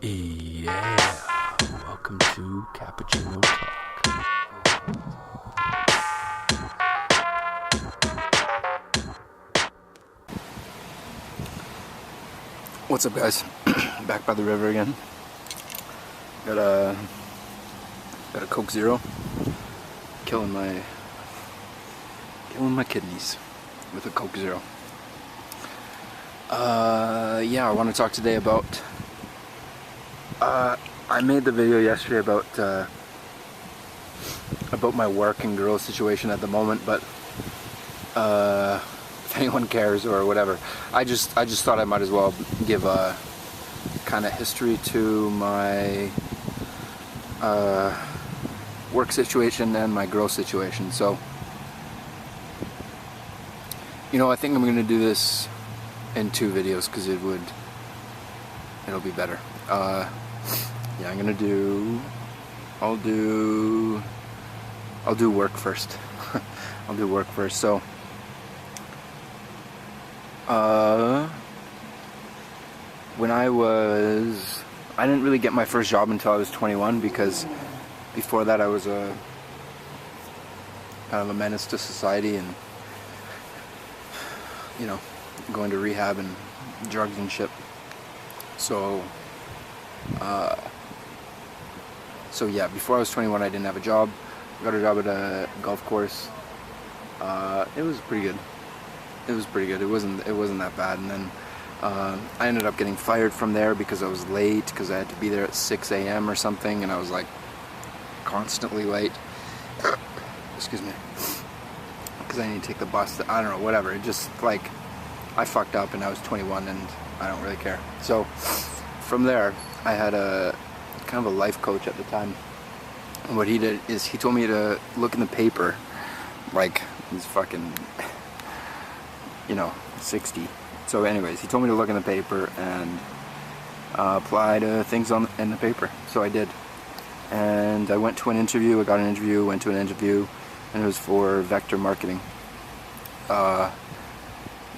Yeah, welcome to Cappuccino Talk. What's up, guys? Back by the river again. Got a Coke Zero. Killing my kidneys with a Coke Zero. Yeah, I want to talk today about. I made the video yesterday about my work and girl situation at the moment, but if anyone cares or whatever, I just thought I might as well give a kind of history to my work situation and my girl situation. So, I think I'm gonna do this in 2 videos because it'll be better. Yeah, I'll do work first. I'll do work first. So, when I didn't really get my first job until I was 21, because before that I was kind of a menace to society and, going to rehab and drugs and shit. So yeah, before I was 21, I didn't have a job. I got a job at a golf course. It was pretty good. It wasn't that bad. And then I ended up getting fired from there because I was late, because I had to be there at 6 a.m. or something, and I was like constantly late. Excuse me. Because I need to take the bus. I don't know, whatever. It just like I fucked up, and I was 21, and I don't really care. So from there, I had a kind of a life coach at the time. And what he did is he told me to look in the paper, like he's fucking, 60. So anyways, he told me to look in the paper and apply to things in the paper. So I did. And I went to an interview, I got an interview, went to an interview, and it was for vector marketing. I'm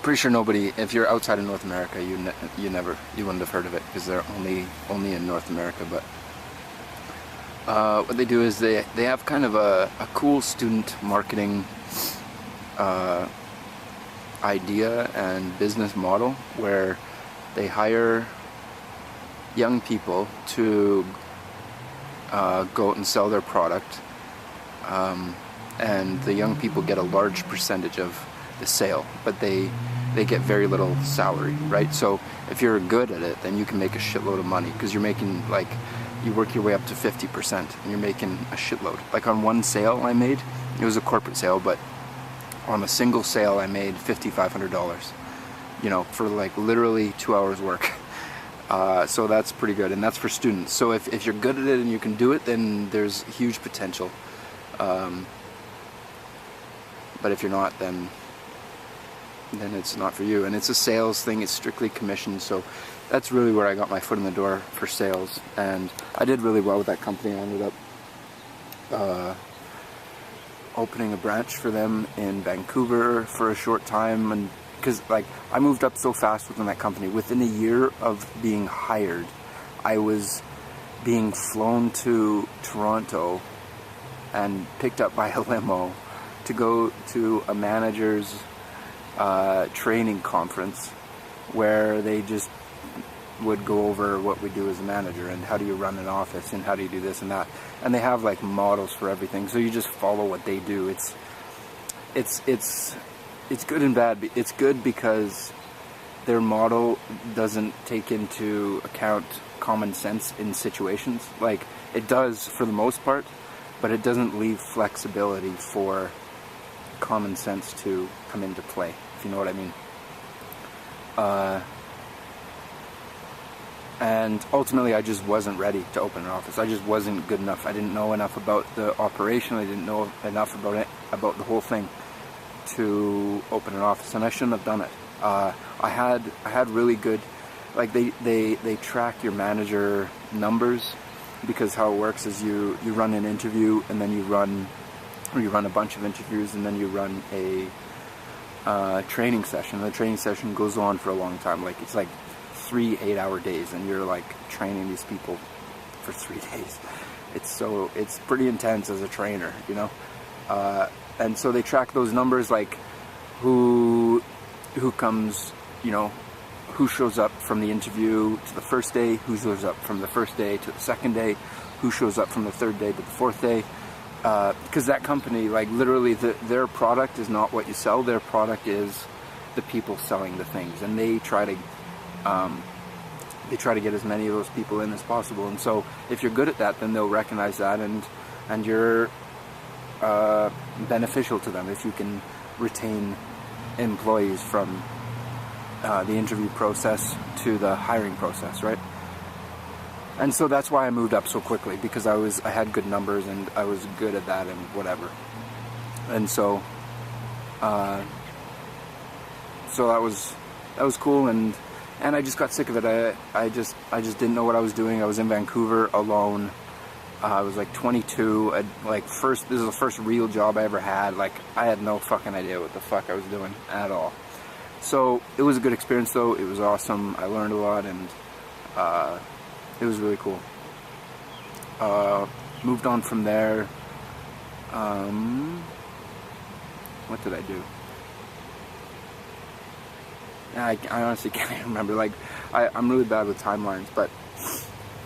pretty sure nobody, if you're outside of North America, you wouldn't have heard of it, because they're only in North America. But what they do is they have kind of a cool student marketing idea and business model, where they hire young people to go out and sell their product, and the young people get a large percentage of the sale, but they get very little salary, right? So if you're good at it, then you can make a shitload of money, because you're making, like, you work your way up to 50% and you're making a shitload. Like on one sale I made, it was a corporate sale, but on a single sale I made $5,500, for like literally 2 hours work. So that's pretty good, and that's for students. So if you're good at it and you can do it, then there's huge potential. But if you're not, then it's not for you. And it's a sales thing, it's strictly commission. So that's really where I got my foot in the door for sales, and I did really well with that company. I ended up opening a branch for them in Vancouver for a short time, and because I moved up so fast within that company. Within a year of being hired, I was being flown to Toronto and picked up by a limo to go to a manager's training conference, where they just would go over what we do as a manager and how do you run an office and how do you do this and that, and they have like models for everything, so you just follow what they do. It's good and bad. It's good because their model doesn't take into account common sense in situations. Like, it does for the most part, but it doesn't leave flexibility for common sense to come into play, if you know what I mean. And ultimately, I just wasn't ready to open an office. I just wasn't good enough. I didn't know enough about the operation. I didn't know enough about the whole thing to open an office, and I shouldn't have done it. I had really good, like they track your manager numbers, because how it works is you run an interview, and then you run a bunch of interviews, and then you run a training session. The training session goes on for a long time, like it's like 3 8-hour days, and you're like training these people for 3 days. It's pretty intense as a trainer, you know. And so they track those numbers, like who comes, you know, who shows up from the interview to the first day, who shows up from the first day to the second day, who shows up from the third day to the fourth day. Because that company, like literally their product is not what you sell, their product is the people selling the things, and they try to get as many of those people in as possible. And so if you're good at that, then they'll recognize that, and you're beneficial to them if you can retain employees from the interview process to the hiring process, right? And so that's why I moved up so quickly, because I had good numbers and I was good at that and whatever. And so so that was cool, and I just got sick of it. I just didn't know what I was doing. I was in Vancouver alone. I was like 22. This is the first real job I ever had. Like, I had no fucking idea what the fuck I was doing at all. So it was a good experience though. It was awesome. I learned a lot, and it was really cool. Moved on from there. What did I do? I honestly can't even remember. Like, I'm really bad with timelines, but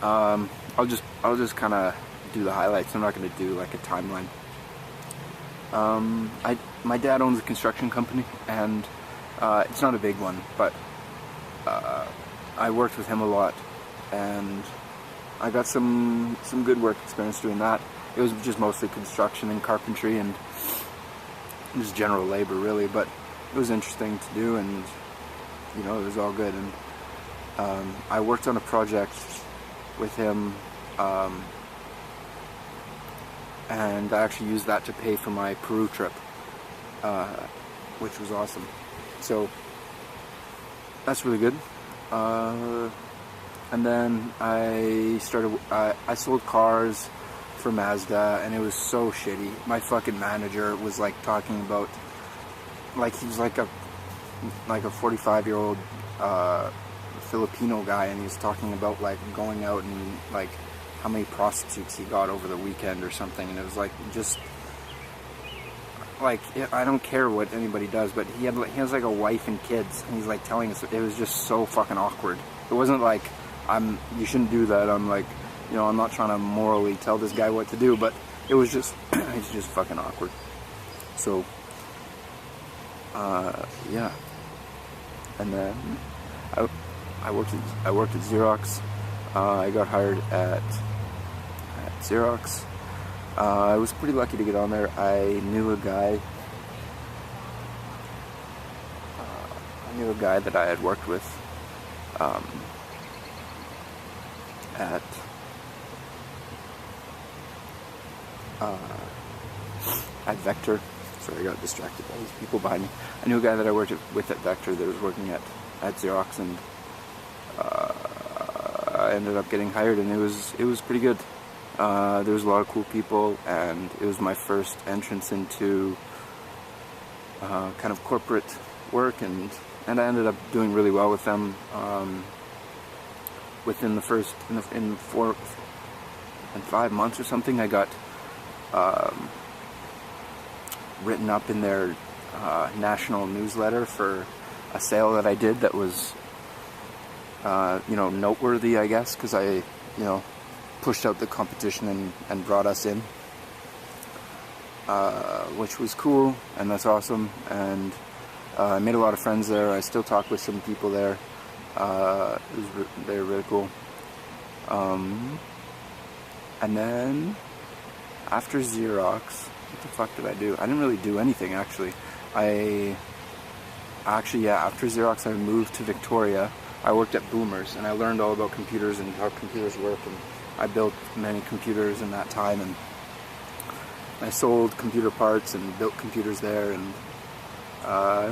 I'll just kind of do the highlights. I'm not going to do like a timeline. My dad owns a construction company, and it's not a big one, but I worked with him a lot, and I got some good work experience doing that. It was just mostly construction and carpentry and just general labor, really, but it was interesting to do, and you know, it was all good. And I worked on a project with him, and I actually used that to pay for my Peru trip, which was awesome. So that's really good. And then I sold cars for Mazda, and it was so shitty. My fucking manager was like talking about, like, he was like a 45-year-old Filipino guy, and he was talking about like going out and like how many prostitutes he got over the weekend or something, and it was like, just like, I don't care what anybody does, but he has like a wife and kids, and he's like telling us. It was just so fucking awkward. It wasn't like, you shouldn't do that. I'm like, you know, I'm not trying to morally tell this guy what to do, but it was just it's just fucking awkward. So yeah. And then I worked at Xerox. I got hired at Xerox. I was pretty lucky to get on there. I knew a guy that I had worked with at Vector. Sorry, I got distracted by these people behind me. I knew a guy that I worked with at Vector that was working at Xerox, and I ended up getting hired, and it was pretty good. There was a lot of cool people, and it was my first entrance into kind of corporate work, and I ended up doing really well with them. Within the first, in 4 and 5 months or something, I got written up in their national newsletter for a sale that I did that was, you know, noteworthy, I guess, because I, you know, pushed out the competition and brought us in, which was cool, and that's awesome. And I made a lot of friends there. I still talk with some people there. They're really cool. And then after Xerox, what the fuck did I do? I didn't really do anything, actually. After Xerox, I moved to Victoria. I worked at Boomers, and I learned all about computers and how computers work, and I built many computers in that time, and I sold computer parts and built computers there, and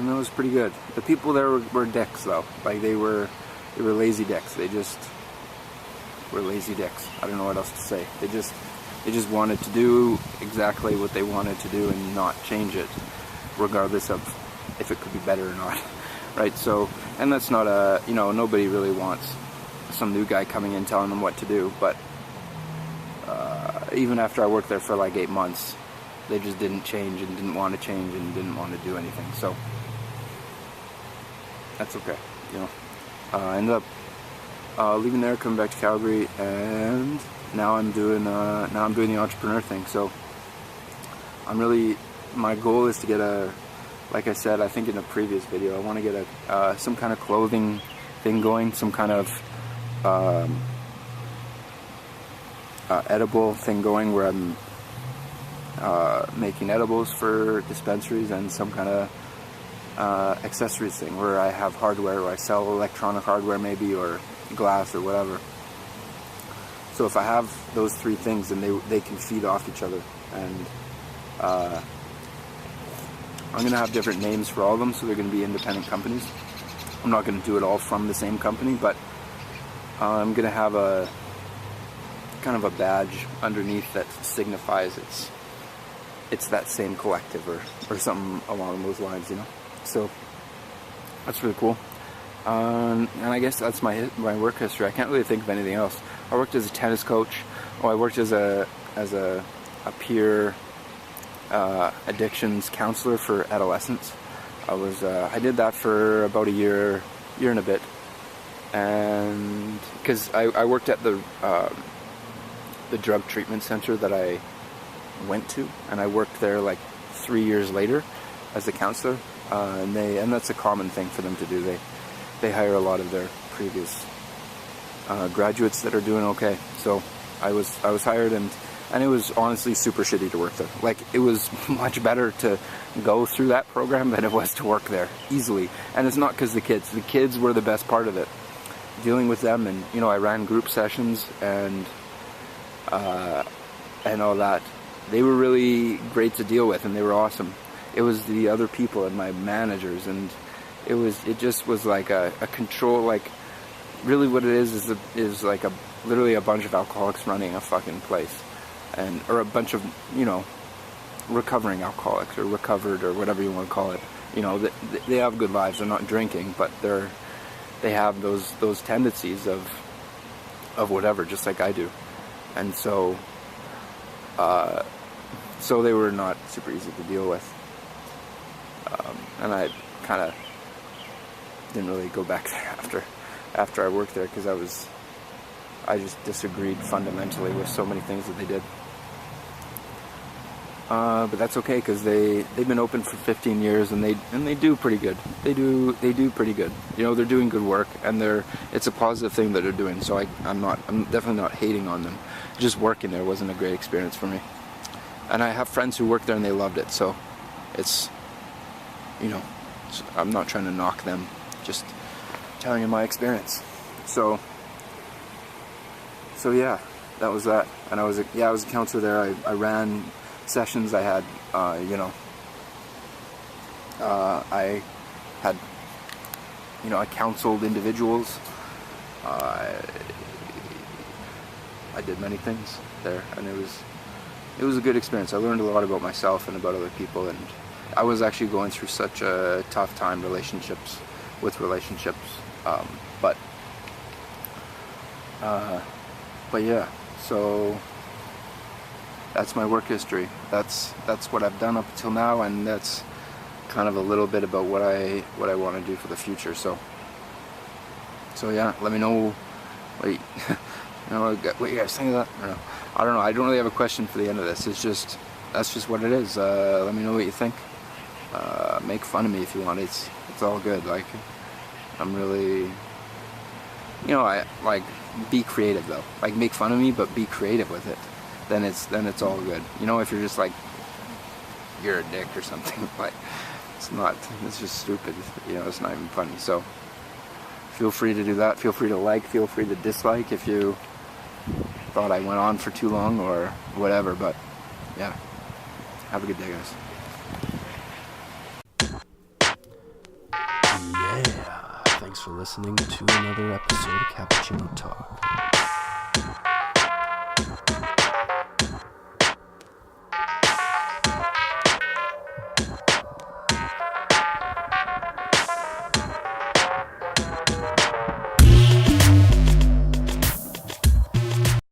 it was pretty good. The people there were dicks, though. Like, they were lazy dicks. They just were lazy dicks. I don't know what else to say. They just wanted to do exactly what they wanted to do and not change it, regardless of if it could be better or not. Right? So And that's not nobody really wants some new guy coming in telling them what to do, but even after I worked there for like 8 months, they just didn't change and didn't want to change and didn't want to do anything. So that's okay, I ended up leaving there, coming back to Calgary, and now I'm doing the entrepreneur thing. So my goal is to get like I said, I think in a previous video, I want to get some kind of clothing thing going, some kind of edible thing going where I'm making edibles for dispensaries, and some kind of accessories thing where I have hardware, or I sell electronic hardware maybe, or glass or whatever. So if I have those 3 things, then they can feed off each other, and I'm going to have different names for all of them, so they're going to be independent companies. I'm not going to do it all from the same company, but I'm going to have a kind of a badge underneath that signifies it's that same collective, or something along those lines, So that's really cool. And I guess that's my work history. I can't really think of anything else. I worked as a tennis coach. I worked as a peer addictions counselor for adolescents. I did that for about a year and a bit, and because I worked at the drug treatment center that I went to, and I worked there like 3 years later as a counselor, and that's a common thing for them to do. They hire a lot of their previous graduates that are doing okay. So I was hired, and it was honestly super shitty to work there. Like, it was much better to go through that program than it was to work there, easily. And it's not because the kids were the best part of it. Dealing with them, and I ran group sessions and all that. They were really great to deal with, and they were awesome. It was the other people and my managers, and it just was like a control, like, really what it is like literally a bunch of alcoholics running a fucking place, or a bunch of recovering alcoholics, or recovered, or whatever you want to call it. They have good lives. They're not drinking, but they have those tendencies of whatever, just like I do. And so they were not super easy to deal with. And I kind of didn't really go back there after I worked there, because I just disagreed fundamentally with so many things that they did. But that's okay, because they've been open for 15 years, and they do pretty good. They do pretty good. They're doing good work, and it's a positive thing that they're doing. So I'm definitely not hating on them. Just working there wasn't a great experience for me. And I have friends who work there and they loved it. So it's I'm not trying to knock them, just telling you my experience. So yeah, that was that. And I was a counselor there. I ran sessions. I had I counseled individuals. I did many things there, and it was a good experience. I learned a lot about myself and about other people, and I was actually going through such a tough time with relationships, but yeah, so that's my work history. That's what I've done up until now, and that's kind of a little bit about what I want to do for the future. So yeah, let me know what you guys think of that. I don't know. I don't really have a question for the end of this. That's just what it is. Let me know what you think. Make fun of me if you want. It's all good. Like, I'm really, I like, be creative though. Like, make fun of me, but be creative with it. Then it's all good. If you're just like, you're a dick or something, like, it's just stupid. It's not even funny. So feel free to do that. Feel free to like, feel free to dislike if you thought I went on for too long or whatever. But yeah, have a good day, guys. Yeah, thanks for listening to another episode of Cappuccino Talk.